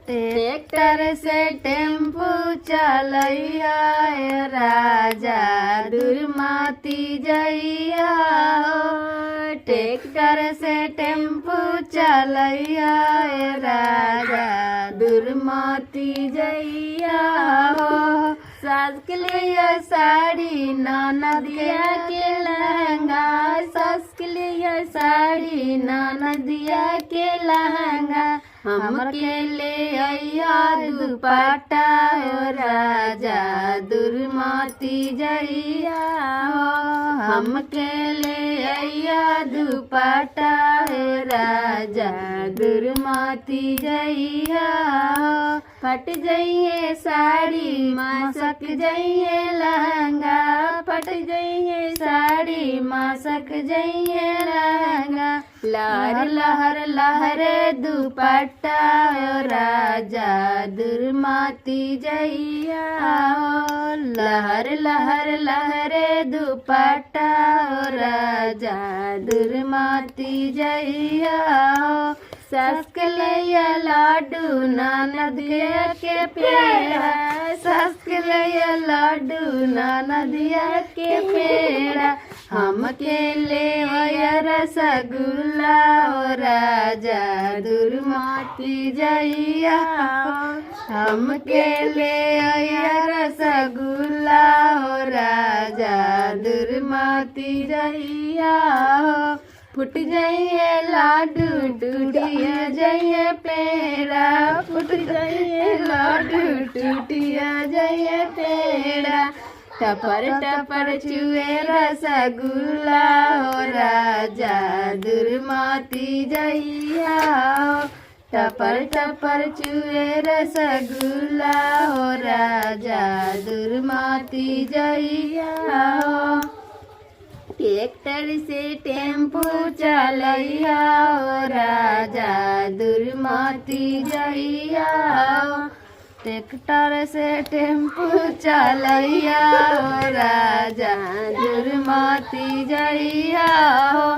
Tractor से tempo चलैया राजा दुर्मति जइया हो। ट्रैक्टर से टेम्पू चलैया राजा दुर्मति जइया हो। सास के लिए साड़ी ननदिया के लहंगा, सास के लिए साड़ी ननदिया के लहंगा, हमके ले आया दुपट्टा हो राजा दुर्मति जइया हो। हमके ले आया दुपट्टा हो राजा दुर्मति जइया हो। फट जाइए साड़ी मसक जाइए लहंगा, फट जाइए साड़ी मसक जाइए लहंगा, लहर लहर लहरे दुपट्टा हो राजा दुर्मति जइया हो। लहर लहर लहरे दुपट्टा हो राजा दुर्मति जइया हो। सास के लिए लाडू ननदिया के पेड़ा, सास के लिए लाडू ननदिया के पेड़ा, हमके ले रसगुल्ला हो राजा दुर्मति जइया हो। हमके ले रसगुल्ला हो राजा दुर्मति जइया हो। फुट जाइए लाडू टूटिया जाइए पेड़ा, फुट जाइए लाडू टूटिया जाइए पेड़ा, टपर टपर चुए रसगुल्ला हो राजा दुर्मति जइया हो। टपर टपर चुए रसगुल्ला हो राजा दुर्मति जइया हो। ट्रैक्टर से टेम्पू चलैया हो राजा दुर्मति जइया हो। ट्रैक्टर से टेम्पू चलैया हो राजा दुर्मति जइया हो।